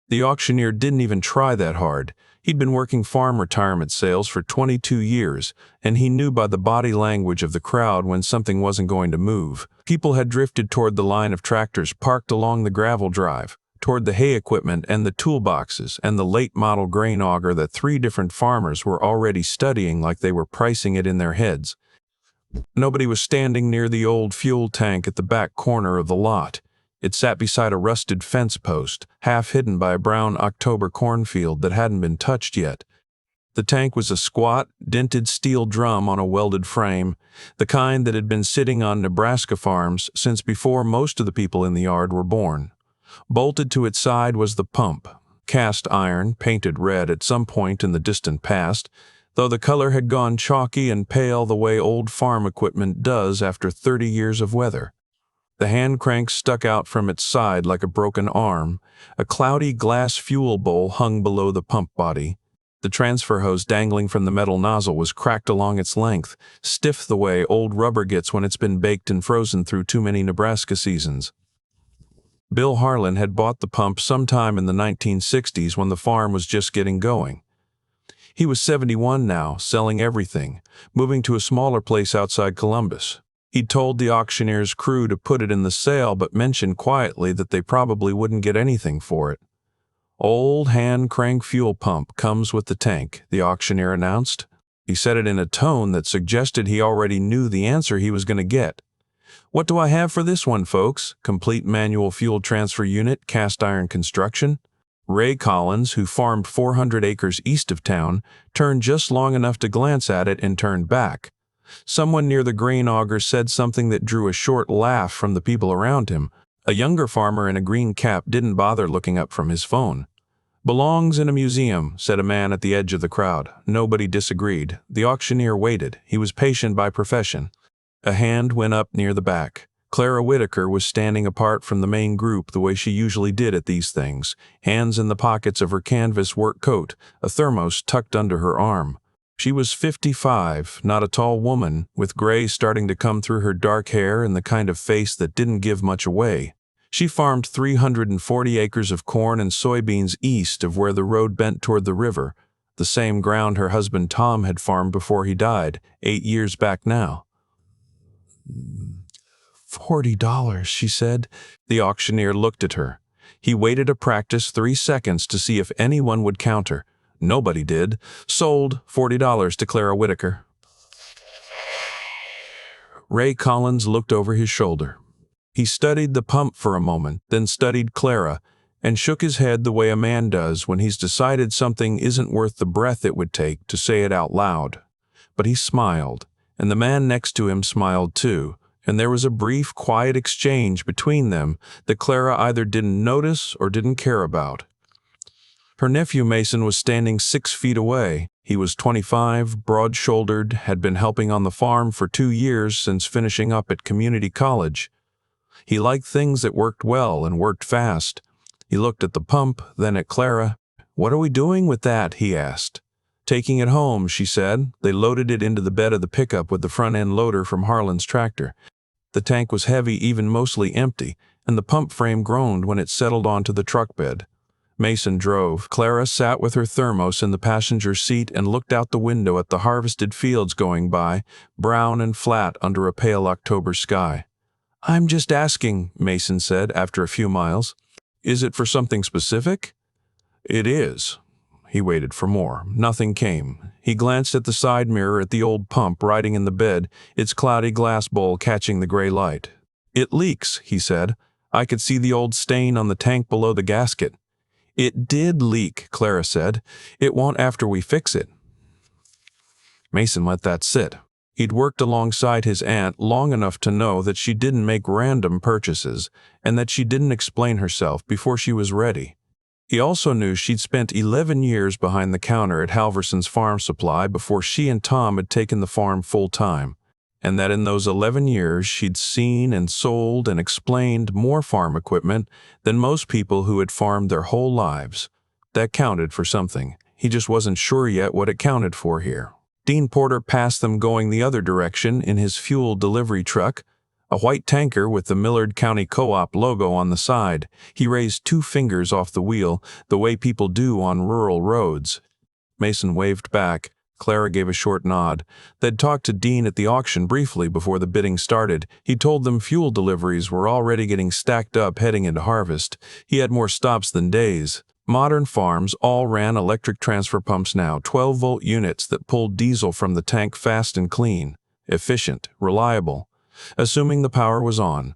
The auctioneer didn't even try that hard. He'd been working farm retirement sales for 22 years, and he knew by the body language of the crowd when something wasn't going to move. People had drifted toward the line of tractors parked along the gravel drive, toward the hay equipment and the toolboxes and the late model grain auger that 3 different farmers were already studying like they were pricing it in their heads. Nobody was standing near the old fuel tank at the back corner of the lot. It sat beside a rusted fence post, half hidden by a brown October cornfield that hadn't been touched yet. The tank was a squat, dented steel drum on a welded frame, the kind that had been sitting on Nebraska farms since before most of the people in the yard were born. Bolted to its side was the pump, cast iron, painted red at some point in the distant past, though the color had gone chalky and pale the way old farm equipment does after 30 years of weather. The hand crank stuck out from its side like a broken arm. A cloudy glass fuel bowl hung below the pump body. The transfer hose dangling from the metal nozzle was cracked along its length, stiff the way old rubber gets when it's been baked and frozen through too many Nebraska seasons. Bill Harlan had bought the pump sometime in the 1960s when the farm was just getting going. He was 71 now, selling everything, moving to a smaller place outside Columbus. He'd told the auctioneer's crew to put it in the sale, but mentioned quietly that they probably wouldn't get anything for it. "Old hand-crank fuel pump comes with the tank," the auctioneer announced. He said it in a tone that suggested he already knew the answer he was going to get. "What do I have for this one, folks? Complete manual fuel transfer unit, cast iron construction?" Ray Collins, who farmed 400 acres east of town, turned just long enough to glance at it and turned back. Someone near the grain auger said something that drew a short laugh from the people around him. A younger farmer in a green cap didn't bother looking up from his phone. "Belongs in a museum," said a man at the edge of the crowd. Nobody disagreed. The auctioneer waited. He was patient by profession. A hand went up near the back. Clara Whitaker was standing apart from the main group the way she usually did at these things, hands in the pockets of her canvas work coat, a thermos tucked under her arm. She was 55, not a tall woman, with gray starting to come through her dark hair and the kind of face that didn't give much away. She farmed 340 acres of corn and soybeans east of where the road bent toward the river, the same ground her husband Tom had farmed before he died, 8 years back now. $40, she said. The auctioneer looked at her. He waited a practice 3 seconds to see if anyone would counter. Nobody did. "Sold, $40 to Clara Whitaker." Ray Collins looked over his shoulder. He studied the pump for a moment, then studied Clara, and shook his head the way a man does when he's decided something isn't worth the breath it would take to say it out loud. But he smiled, and the man next to him smiled too, and there was a brief, quiet exchange between them that Clara either didn't notice or didn't care about. Her nephew Mason was standing 6 feet away. He was 25, broad-shouldered, had been helping on the farm for 2 years since finishing up at community college. He liked things that worked well and worked fast. He looked at the pump, then at Clara. "What are we doing with that?" he asked. "Taking it home," she said. They loaded it into the bed of the pickup with the front-end loader from Harlan's tractor. The tank was heavy, even mostly empty, and the pump frame groaned when it settled onto the truck bed. Mason drove. Clara sat with her thermos in the passenger seat and looked out the window at the harvested fields going by, brown and flat under a pale October sky. "I'm just asking," Mason said after a few miles. "Is it for something specific?" "It is." He waited for more. Nothing came. He glanced at the side mirror at the old pump riding in the bed, its cloudy glass bowl catching the gray light. "It leaks," he said. "I could see the old stain on the tank below the gasket." "It did leak," Clara said. "It won't after we fix it." Mason let that sit. He'd worked alongside his aunt long enough to know that she didn't make random purchases and that she didn't explain herself before she was ready. He also knew she'd spent 11 years behind the counter at Halverson's Farm Supply before she and Tom had taken the farm full-time, and that in those 11 years she'd seen and sold and explained more farm equipment than most people who had farmed their whole lives. That counted for something. He just wasn't sure yet what it counted for here. Dean Porter passed them going the other direction in his fuel delivery truck. A white tanker with the Millard County Co-op logo on the side. He raised 2 fingers off the wheel, the way people do on rural roads. Mason waved back. Clara gave a short nod. They'd talked to Dean at the auction briefly before the bidding started. He told them fuel deliveries were already getting stacked up heading into harvest. He had more stops than days. Modern farms all ran electric transfer pumps now, 12-volt units that pulled diesel from the tank fast and clean. Efficient, reliable. Assuming the power was on.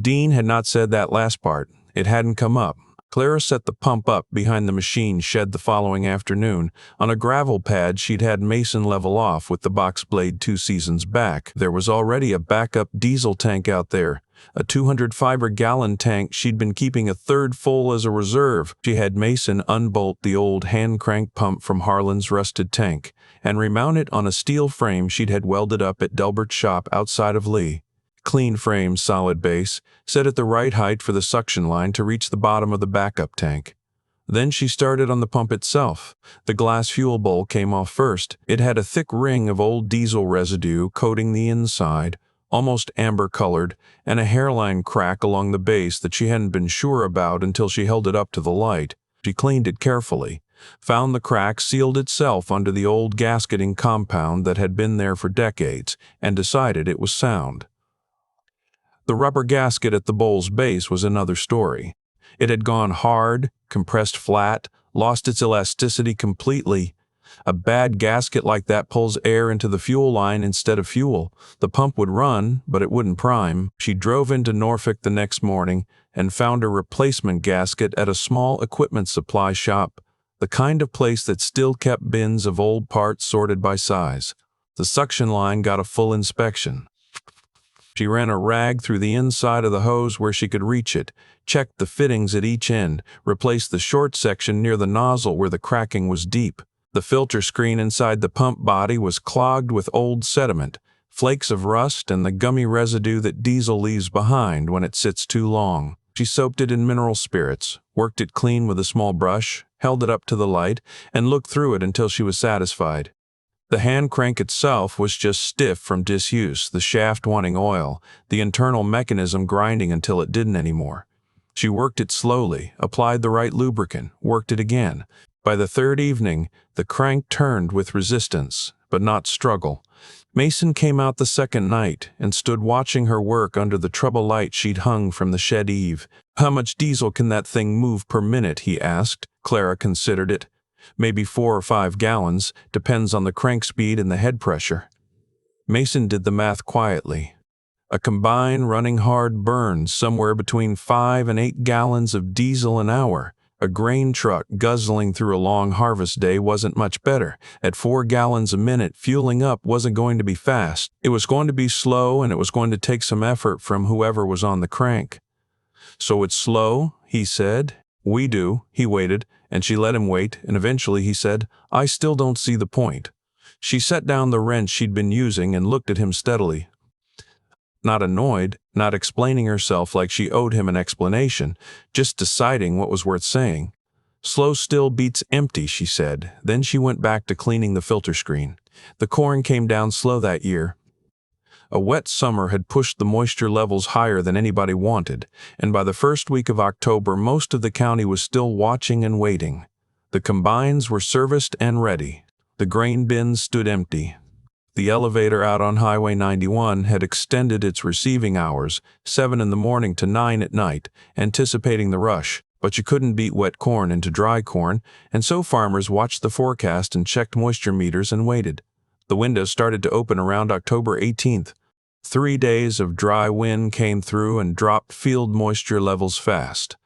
Dean had not said that last part. It hadn't come up. Clara set the pump up behind the machine shed the following afternoon. On a gravel pad she'd had Mason level off with the box blade 2 seasons back. There was already a backup diesel tank out there. A 205-gallon tank she'd been keeping a third full as a reserve. She had Mason unbolt the old hand-crank pump from Harlan's rusted tank and remount it on a steel frame she'd had welded up at Delbert's shop outside of Lee. Clean frame, solid base, set at the right height for the suction line to reach the bottom of the backup tank. Then she started on the pump itself. The glass fuel bowl came off first. It had a thick ring of old diesel residue coating the inside, almost amber-colored, and a hairline crack along the base that she hadn't been sure about until she held it up to the light. She cleaned it carefully, found the crack sealed itself under the old gasketing compound that had been there for decades, and decided it was sound. The rubber gasket at the bowl's base was another story. It had gone hard, compressed flat, lost its elasticity completely. A bad gasket like that pulls air into the fuel line instead of fuel. The pump would run, but it wouldn't prime. She drove into Norfolk the next morning and found a replacement gasket at a small equipment supply shop, the kind of place that still kept bins of old parts sorted by size. The suction line got a full inspection. She ran a rag through the inside of the hose where she could reach it, checked the fittings at each end, replaced the short section near the nozzle where the cracking was deep. The filter screen inside the pump body was clogged with old sediment, flakes of rust and the gummy residue that diesel leaves behind when it sits too long. She soaked it in mineral spirits, worked it clean with a small brush, held it up to the light, and looked through it until she was satisfied. The hand crank itself was just stiff from disuse, the shaft wanting oil, the internal mechanism grinding until it didn't anymore. She worked it slowly, applied the right lubricant, worked it again. By the third evening, the crank turned with resistance, but not struggle. Mason came out the second night and stood watching her work under the trouble light she'd hung from the shed eave. "How much diesel can that thing move per minute?" he asked. Clara considered it. "Maybe 4 or 5 gallons, depends on the crank speed and the head pressure." Mason did the math quietly. A combine running hard burns somewhere between 5 and 8 gallons of diesel an hour. A grain truck guzzling through a long harvest day wasn't much better. At 4 gallons a minute, fueling up wasn't going to be fast. It was going to be slow, and it was going to take some effort from whoever was on the crank. "So it's slow?" he said. "We do." He waited, and she let him wait, and eventually he said, "I still don't see the point." She set down the wrench she'd been using and looked at him steadily. Not annoyed, not explaining herself like she owed him an explanation, just deciding what was worth saying. "Slow still beats empty," she said. Then she went back to cleaning the filter screen. The corn came down slow that year. A wet summer had pushed the moisture levels higher than anybody wanted, and by the first week of October most of the county was still watching and waiting. The combines were serviced and ready. The grain bins stood empty. The elevator out on Highway 91 had extended its receiving hours, 7 in the morning to 9 at night, anticipating the rush. But you couldn't beat wet corn into dry corn, and so farmers watched the forecast and checked moisture meters and waited. The windows started to open around October 18th. 3 days of dry wind came through and dropped field moisture levels fast.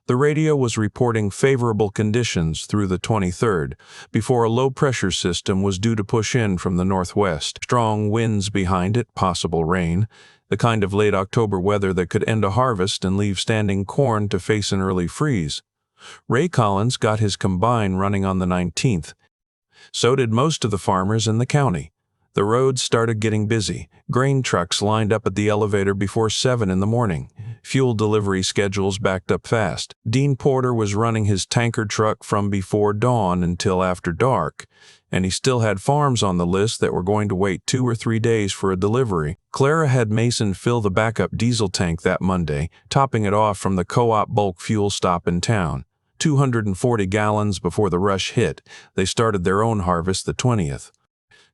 The radio was reporting favorable conditions through the 23rd, before a low-pressure system was due to push in from the northwest. Strong winds behind it, possible rain, the kind of late October weather that could end a harvest and leave standing corn to face an early freeze. Ray Collins got his combine running on the 19th. So did most of the farmers in the county. The roads started getting busy. Grain trucks lined up at the elevator before 7 in the morning. Fuel delivery schedules backed up fast. Dean Porter was running his tanker truck from before dawn until after dark, and he still had farms on the list that were going to wait 2 or 3 days for a delivery. Clara had Mason fill the backup diesel tank that Monday, topping it off from the co-op bulk fuel stop in town. 240 gallons before the rush hit. They started their own harvest the 20th.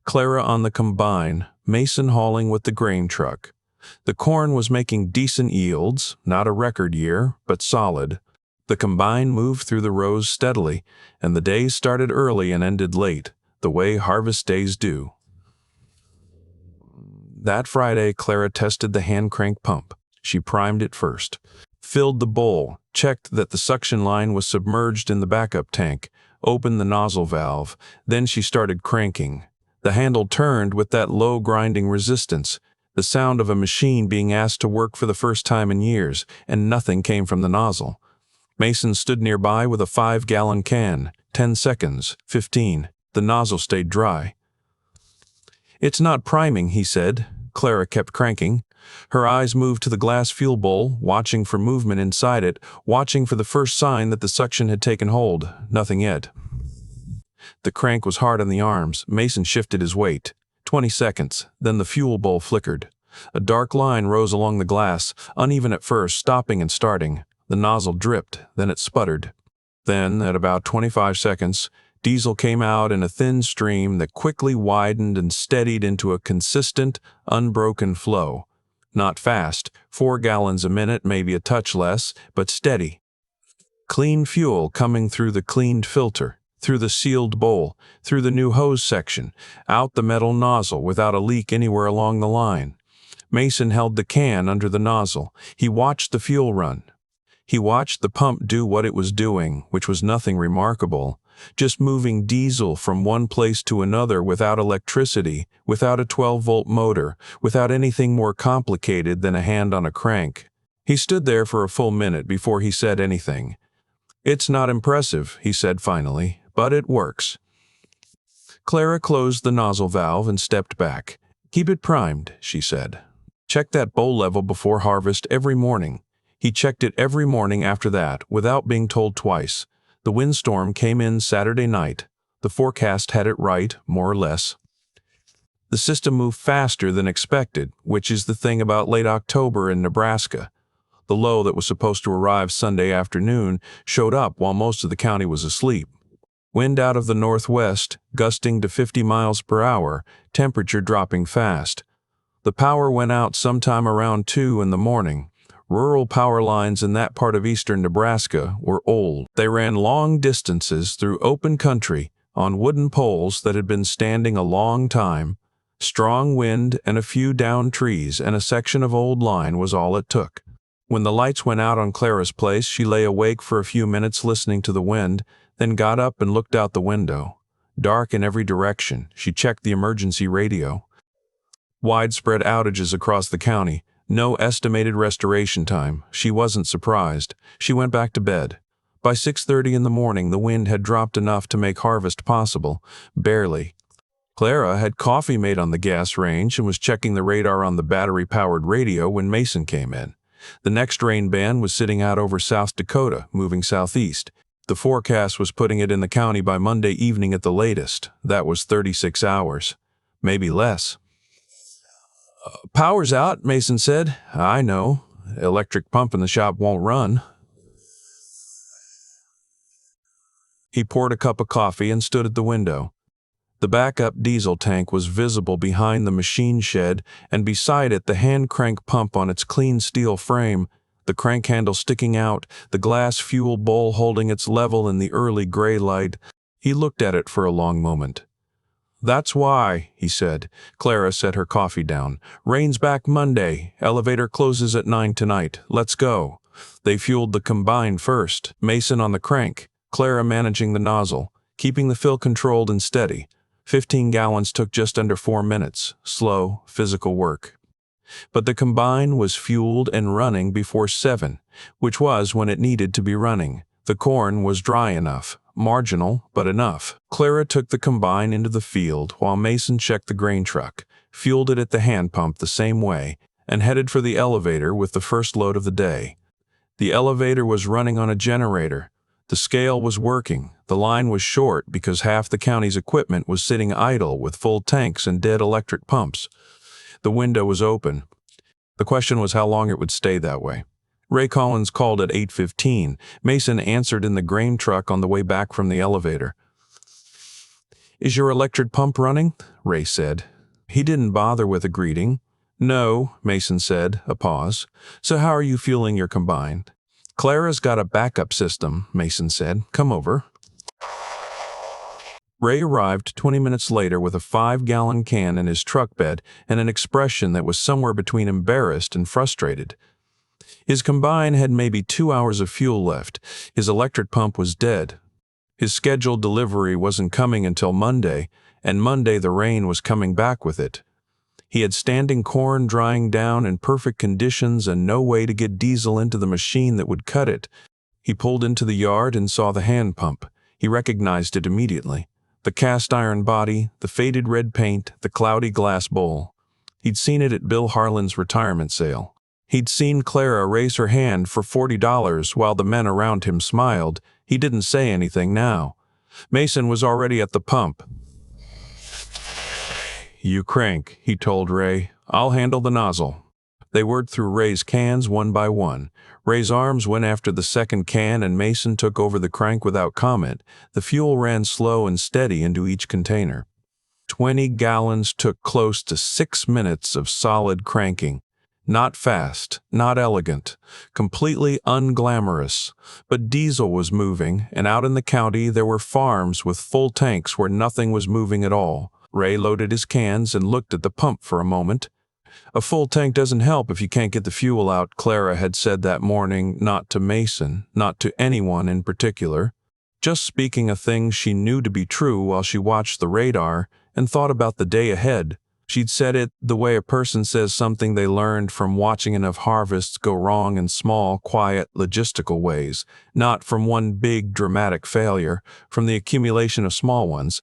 Clara on the combine, Mason hauling with the grain truck. The corn was making decent yields, not a record year, but solid. The combine moved through the rows steadily, and the days started early and ended late, the way harvest days do. That Friday, Clara tested the hand crank pump. She primed it first, filled the bowl, checked that the suction line was submerged in the backup tank, opened the nozzle valve, then she started cranking. The handle turned with that low grinding resistance, the sound of a machine being asked to work for the first time in years, and nothing came from the nozzle. Mason stood nearby with a 5-gallon can. 10 seconds, 15. The nozzle stayed dry. "It's not priming," he said. Clara kept cranking. Her eyes moved to the glass fuel bowl, watching for movement inside it, watching for the first sign that the suction had taken hold. Nothing yet. The crank was hard on the arms. Mason shifted his weight. 20 seconds, then the fuel bowl flickered. A dark line rose along the glass, uneven at first, stopping and starting. The nozzle dripped, then it sputtered. Then, at about 25 seconds, diesel came out in a thin stream that quickly widened and steadied into a consistent, unbroken flow. Not fast, 4 gallons a minute, maybe a touch less, but steady. Clean fuel coming through the cleaned filter, through the sealed bowl, through the new hose section, out the metal nozzle without a leak anywhere along the line. Mason held the can under the nozzle. He watched the fuel run. He watched the pump do what it was doing, which was nothing remarkable, just moving diesel from one place to another without electricity, without a 12-volt motor, without anything more complicated than a hand on a crank. He stood there for a full minute before he said anything. "It's not impressive," he said finally, "but it works." Clara closed the nozzle valve and stepped back. "Keep it primed," she said. "Check that bowl level before harvest every morning." He checked it every morning after that, without being told twice. The windstorm came in Saturday night. The forecast had it right, more or less. The system moved faster than expected, which is the thing about late October in Nebraska. The low that was supposed to arrive Sunday afternoon showed up while most of the county was asleep. Wind out of the northwest, gusting to 50 miles per hour, temperature dropping fast. The power went out sometime around 2 in the morning. Rural power lines in that part of eastern Nebraska were old. They ran long distances through open country on wooden poles that had been standing a long time. Strong wind and a few downed trees and a section of old line was all it took. When the lights went out on Clara's place, she lay awake for a few minutes listening to the wind, then got up and looked out the window. Dark in every direction. She checked the emergency radio. Widespread outages across the county. No estimated restoration time. She wasn't surprised. She went back to bed. By 6:30 in the morning, the wind had dropped enough to make harvest possible. Barely. Clara had coffee made on the gas range and was checking the radar on the battery-powered radio when Mason came in. The next rain band was sitting out over South Dakota, moving southeast. The forecast was putting it in the county by Monday evening at the latest. That was 36 hours. Maybe less. "Power's out," Mason said. "I know. Electric pump in the shop won't run." He poured a cup of coffee and stood at the window. The backup diesel tank was visible behind the machine shed, and beside it the hand crank pump on its clean steel frame, the crank handle sticking out, the glass fuel bowl holding its level in the early gray light. He looked at it for a long moment. "That's why," he said. Clara set her coffee down. "Rain's back Monday. Elevator closes at 9 tonight. Let's go." They fueled the combine first, Mason on the crank, Clara managing the nozzle, keeping the fill controlled and steady. 15 gallons took just under 4 minutes. Slow, physical work. But the combine was fueled and running before 7, which was when it needed to be running. The corn was dry enough. marginal, but enough. Clara took the combine into the field while Mason checked the grain truck, fueled it at the hand pump the same way, and headed for the elevator with the first load of the day. The elevator was running on a generator. The scale was working. The line was short because half the county's equipment was sitting idle with full tanks and dead electric pumps. The window was open. The question was how long it would stay that way. Ray Collins called at 8:15. Mason answered in the grain truck on the way back from the elevator. "Is your electric pump running?" Ray said. He didn't bother with a greeting. "No," Mason said, a pause. "So how are you fueling your combine?" "Clara's got a backup system," Mason said. "Come over." Ray arrived 20 minutes later with a 5-gallon can in his truck bed and an expression that was somewhere between embarrassed and frustrated. His combine had maybe 2 hours of fuel left. His electric pump was dead. His scheduled delivery wasn't coming until Monday, and Monday the rain was coming back with it. He had standing corn drying down in perfect conditions and no way to get diesel into the machine that would cut it. He pulled into the yard and saw the hand pump. He recognized it immediately. The cast iron body, the faded red paint, the cloudy glass bowl. He'd seen it at Bill Harlan's retirement sale. He'd seen Clara raise her hand for $40 while the men around him smiled. He didn't say anything now. Mason was already at the pump. "You crank," he told Ray. "I'll handle the nozzle." They worked through Ray's cans one by one. Ray's arms went after the second can and Mason took over the crank without comment. The fuel ran slow and steady into each container. 20 gallons took close to 6 minutes of solid cranking. Not fast, not elegant, completely unglamorous. But diesel was moving, and out in the county there were farms with full tanks where nothing was moving at all. Ray loaded his cans and looked at the pump for a moment. "A full tank doesn't help if you can't get the fuel out," Clara had said that morning, not to Mason, not to anyone in particular. Just speaking a thing she knew to be true while she watched the radar and thought about the day ahead. She'd said it the way a person says something they learned from watching enough harvests go wrong in small, quiet, logistical ways, not from one big, dramatic failure, from the accumulation of small ones.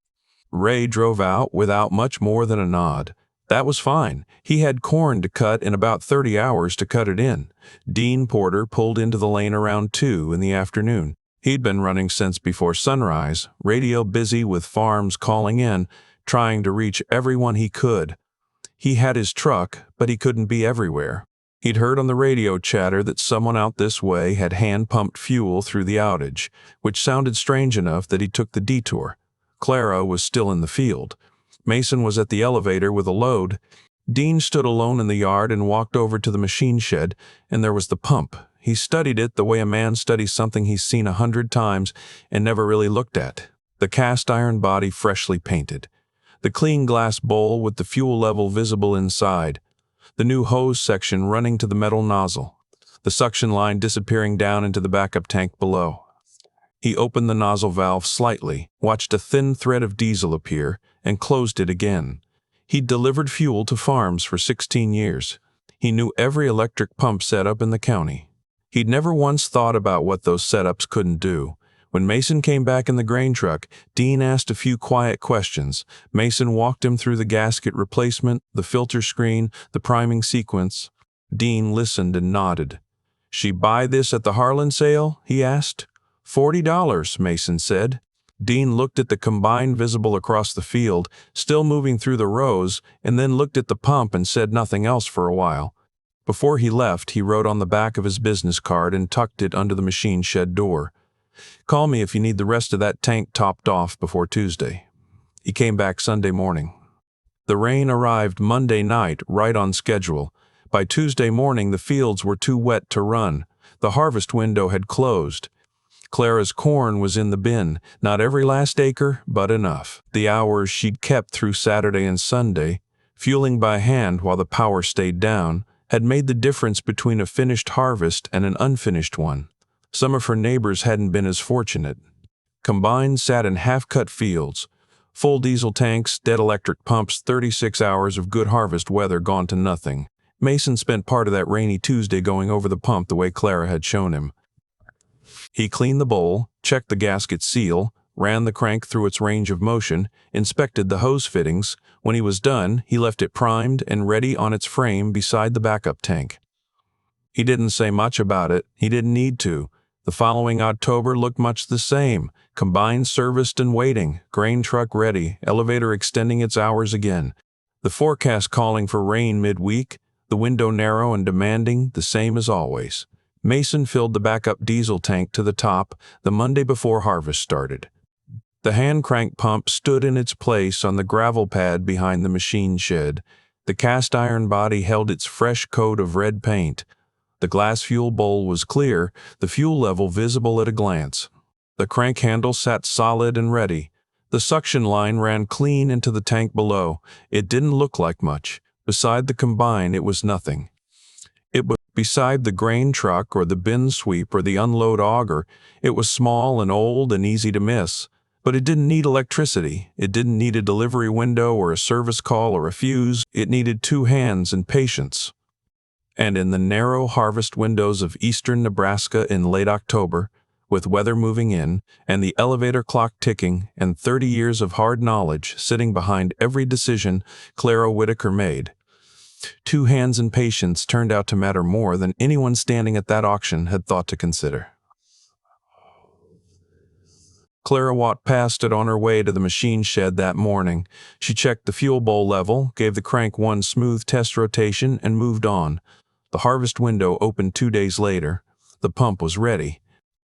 Ray drove out without much more than a nod. That was fine. He had corn to cut in about 30 hours to cut it in. Dean Porter pulled into the lane around 2 in the afternoon. He'd been running since before sunrise, radio busy with farms calling in, trying to reach everyone he could. He had his truck, but he couldn't be everywhere. He'd heard on the radio chatter that someone out this way had hand-pumped fuel through the outage, which sounded strange enough that he took the detour. Clara was still in the field. Mason was at the elevator with a load. Dean stood alone in the yard and walked over to the machine shed, and there was the pump. He studied it the way a man studies something he's seen 100 times and never really looked at. The cast iron body freshly painted. The clean glass bowl with the fuel level visible inside. The new hose section running to the metal nozzle. The suction line disappearing down into the backup tank below. He opened the nozzle valve slightly, watched a thin thread of diesel appear, and closed it again. He'd delivered fuel to farms for 16 years. He knew every electric pump setup in the county. He'd never once thought about what those setups couldn't do. When Mason came back in the grain truck, Dean asked a few quiet questions. Mason walked him through the gasket replacement, the filter screen, the priming sequence. Dean listened and nodded. "She buy this at the Harlan sale?" he asked. $40, Mason said. Dean looked at the combine visible across the field, still moving through the rows, and then looked at the pump and said nothing else for a while. Before he left, he wrote on the back of his business card and tucked it under the machine shed door. "Call me if you need the rest of that tank topped off before Tuesday." He came back Sunday morning. The rain arrived Monday night, right on schedule. By Tuesday morning, the fields were too wet to run. The harvest window had closed. Clara's corn was in the bin, not every last acre, but enough. The hours she'd kept through Saturday and Sunday, fueling by hand while the power stayed down, had made the difference between a finished harvest and an unfinished one. Some of her neighbors hadn't been as fortunate. Combines sat in half-cut fields. Full diesel tanks, dead electric pumps, 36 hours of good harvest weather gone to nothing. Mason spent part of that rainy Tuesday going over the pump the way Clara had shown him. He cleaned the bowl, checked the gasket seal, ran the crank through its range of motion, inspected the hose fittings. When he was done, he left it primed and ready on its frame beside the backup tank. He didn't say much about it. He didn't need to. The following October looked much the same. Combine serviced and waiting, grain truck ready, elevator extending its hours again. The forecast calling for rain midweek, the window narrow and demanding, the same as always. Mason filled the backup diesel tank to the top the Monday before harvest started. The hand crank pump stood in its place on the gravel pad behind the machine shed. The cast iron body held its fresh coat of red paint. The glass fuel bowl was clear, the fuel level visible at a glance. The crank handle sat solid and ready. The suction line ran clean into the tank below. It didn't look like much. Beside the combine, it was nothing. It was beside the grain truck or the bin sweep or the unload auger. It was small and old and easy to miss. But it didn't need electricity. It didn't need a delivery window or a service call or a fuse. It needed 2 hands and patience. And in the narrow harvest windows of eastern Nebraska in late October, with weather moving in, and the elevator clock ticking, and 30 years of hard knowledge sitting behind every decision Clara Whitaker made, 2 hands and patience turned out to matter more than anyone standing at that auction had thought to consider. Clara walked past it on her way to the machine shed that morning. She checked the fuel bowl level, gave the crank 1 smooth test rotation, and moved on. The harvest window opened 2 days later. The pump was ready.